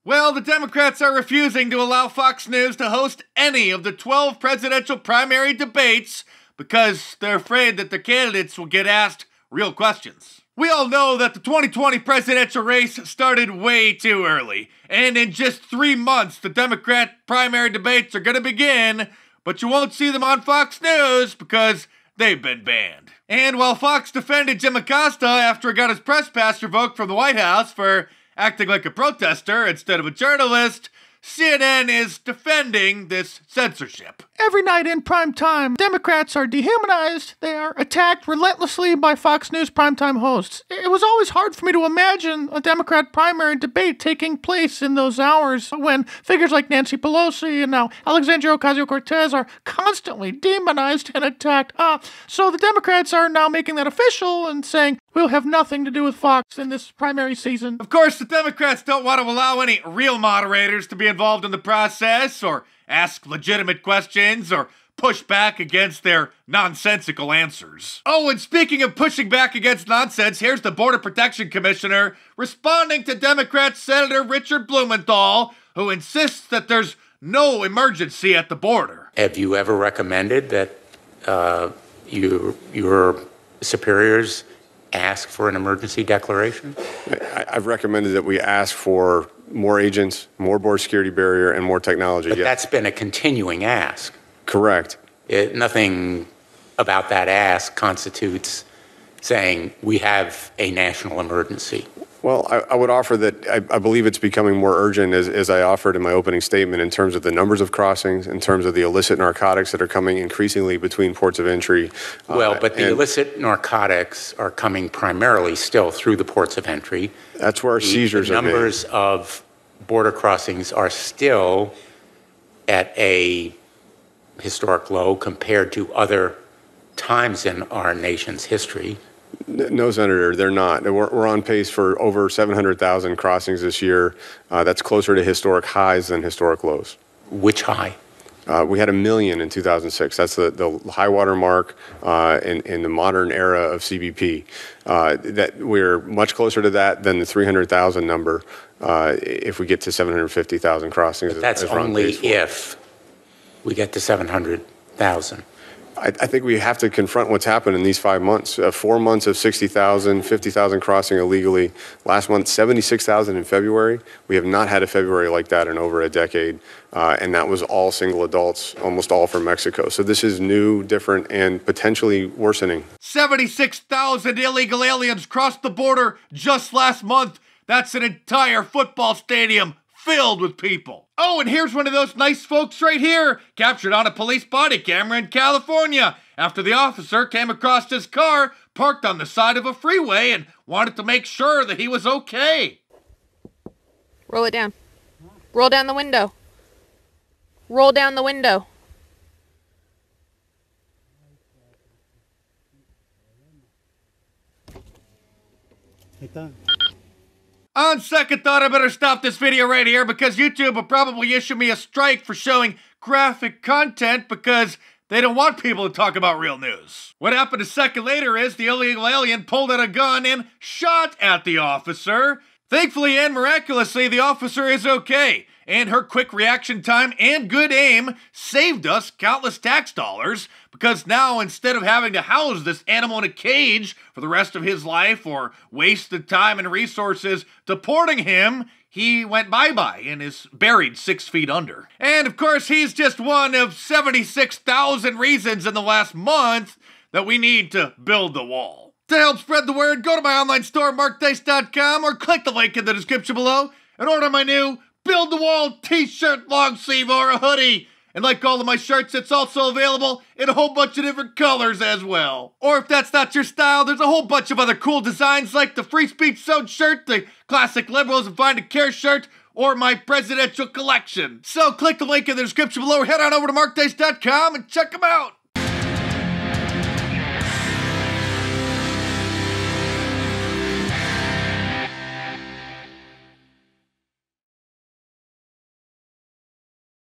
Well, the Democrats are refusing to allow Fox News to host any of the 12 presidential primary debates because they're afraid that the candidates will get asked real questions. We all know that the 2020 presidential race started way too early, and in just 3 months the Democrat primary debates are going to begin, but you won't see them on Fox News because they've been banned. And while Fox defended Jim Acosta after he got his press pass revoked from the White House for acting like a protester instead of a journalist, CNN is defending this censorship. Every night in prime time, Democrats are dehumanized. They are attacked relentlessly by Fox News primetime hosts. It was always hard for me to imagine a Democrat primary debate taking place in those hours when figures like Nancy Pelosi and now Alexandria Ocasio-Cortez are constantly demonized and attacked. So the Democrats are now making that official and saying, we'll have nothing to do with Fox in this primary season. Of course, the Democrats don't want to allow any real moderators to be involved in the process or ask legitimate questions or push back against their nonsensical answers. Oh, and speaking of pushing back against nonsense, here's the Border Protection Commissioner responding to Democrat Senator Richard Blumenthal, who insists that there's no emergency at the border. Have you ever recommended that your superiors ask for an emergency declaration? I've recommended that we ask for more agents, more border security barrier, and more technology. But that's been a continuing ask. Correct. Nothing about that ask constitutes saying we have a national emergency. Well, I would offer that I believe it's becoming more urgent, as I offered in my opening statement, in terms of the numbers of crossings, in terms of the illicit narcotics that are coming increasingly between ports of entry. Well, but the illicit narcotics are coming primarily still through the ports of entry. That's where our seizures are. The numbers of border crossings are still at a historic low compared to other times in our nation's history. No, Senator, they're not. We're on pace for over 700,000 crossings this year. That's closer to historic highs than historic lows. Which high? We had 1 million in 2006. That's the high water mark in the modern era of CBP. That we're much closer to that than the 300,000 number if we get to 750,000 crossings. But that's only if we get to 700,000. I think we have to confront what's happened in these 5 months. 4 months of 60,000, 50,000 crossing illegally. Last month, 76,000 in February. We have not had a February like that in over a decade, and that was all single adults, almost all from Mexico. So this is new, different, and potentially worsening. 76,000 illegal aliens crossed the border just last month. That's an entire football stadium filled with people. Oh, and here's one of those nice folks right here, captured on a police body camera in California after the officer came across his car parked on the side of a freeway and wanted to make sure that he was okay. Roll it down. Roll down the window. Roll down the window. On second thought, I better stop this video right here because YouTube will probably issue me a strike for showing graphic content because they don't want people to talk about real news. What happened a second later is the illegal alien pulled out a gun and shot at the officer. Thankfully and miraculously, the officer is okay, and her quick reaction time and good aim saved us countless tax dollars, because now instead of having to house this animal in a cage for the rest of his life or waste the time and resources deporting him, he went bye-bye and is buried 6 feet under. And of course, he's just one of 76,000 reasons in the last month that we need to build the wall. To help spread the word, go to my online store, MarkDice.com, or click the link in the description below and order my new Build the Wall t-shirt, long sleeve, or a hoodie. And like all of my shirts, it's also available in a whole bunch of different colors as well. Or if that's not your style, there's a whole bunch of other cool designs like the Free Speech Sewed shirt, the Classic Liberals and Find a Care shirt, or my presidential collection. So click the link in the description below or head on over to MarkDice.com and check them out.